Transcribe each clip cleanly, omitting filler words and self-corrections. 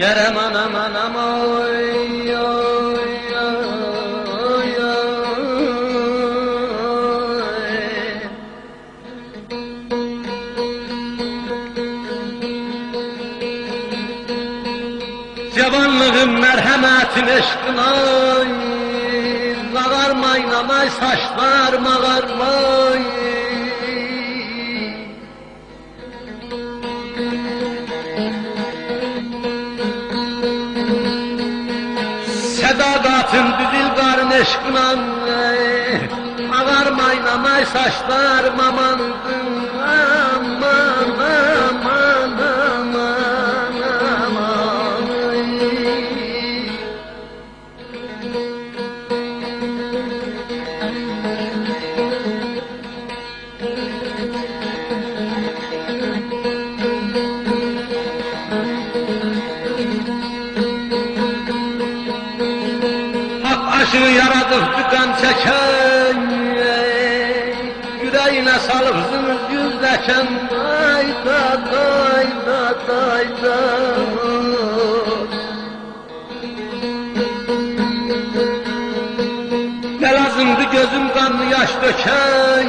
Yaram anam anam oy oy oy oy. Cavanlığım merhametin eşkına ağarmayın amay saçlar ağarmay. Sedaqatın düzülgarın eşkına ağarmayın amay saçlar aman aman aman aman aman. Aşını yaradıp dükan çeken, yüreğine salıp zımız yüzleşen, ayda dayda dayda. Ne lazımdı gözüm kanlı yaş döken,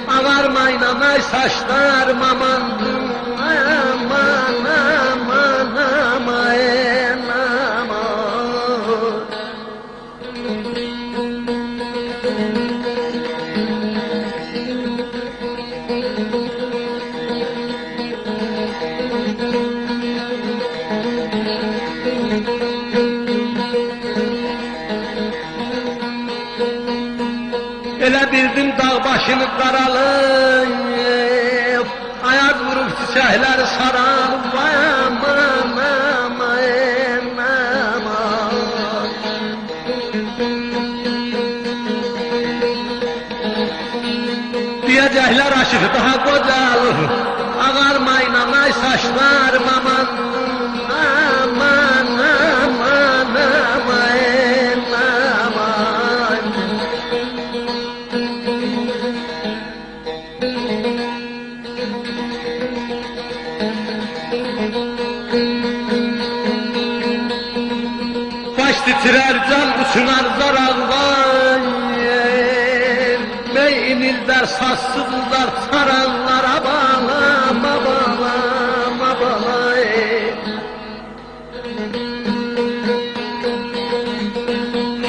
ağarmayın amay saçlarım aman aman aman aman. Elə bildim dağ başını qaralıb, ayaq vurub çiçəkləri saralıb, vay aman aman aman. Deyəcəklər aşıq daha qocalıb, ağarmayın amay saçlarım aman aman aman aman. Baş titrer can uçunar zararlar, mey inildər sassızlar saranlar abala babala babala.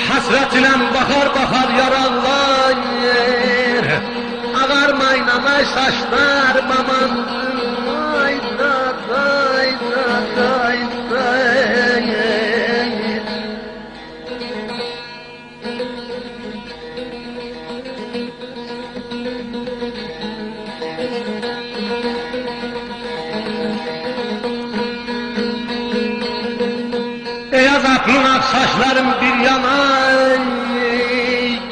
Hasretine bakar bakar yaralar, ağarmayın amay saçlar aman ayda dayda dayda. Beyaz aklın ak saçlarım bir yana,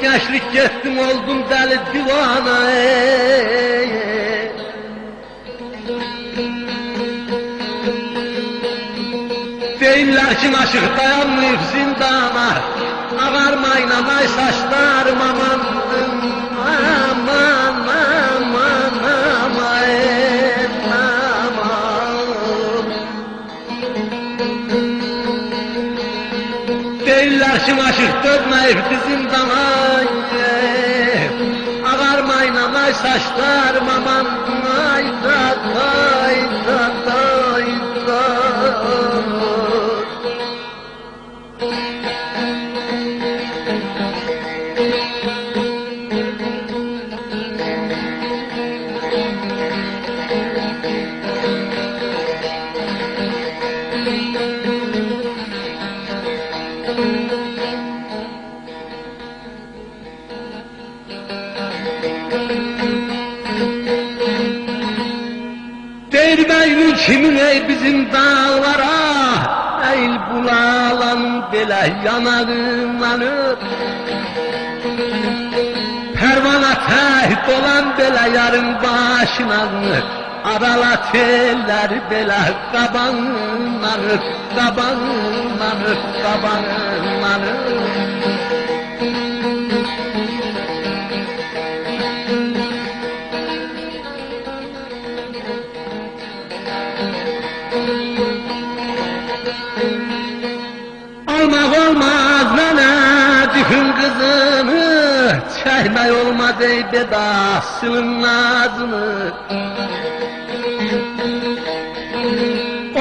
gençlik getdim oldum deli divana. Deyirlər ki aşıq dayanmayıb zindana, ağarmayın amay saçlarım aman aman aman aman. Deyirlər ki aşıq dönməyibdi zindana, ağarmayın amay saçlarım aman ayda dayda dayda. Değirmeyin kimin ey bizim dağlara, eğil bulalan belə yanağımlanır. Pervana təhd olan belə yarın başına, aralat eller belə qabanlanır, qabanlanır, qabanlanır. çəkmək olmaz ey bedasının nazını.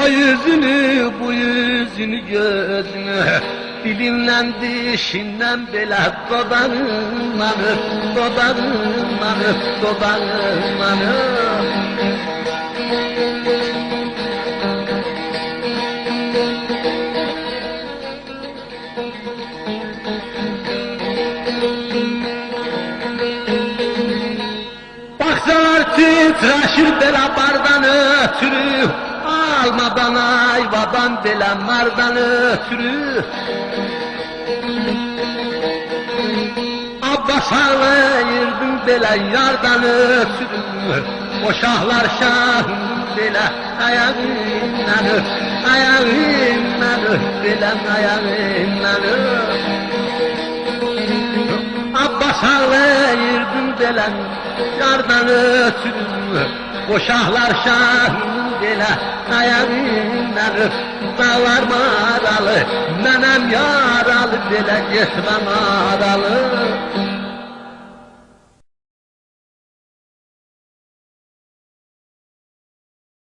O yüzünü, bu yüzünü, gözünü dilimlə, dişimlə belə dodağımla öp, dodağımla öp, dodağımla öp. Baksalar titreşir belə bardan ötürü, almadan ayvadan belə mardan ötürü. Abbas ağlayırdım belə yardan ötürü, o şahlar şahım belə ayağımdan öp, ayağımdan öp, belə ayağımdan öp. Abbas ağlayırdım belə yardan ötürü, o şahlar şahım belə ayağımdan öp. Dağlar maralı, mənəm yaralı, belə getməm aralı.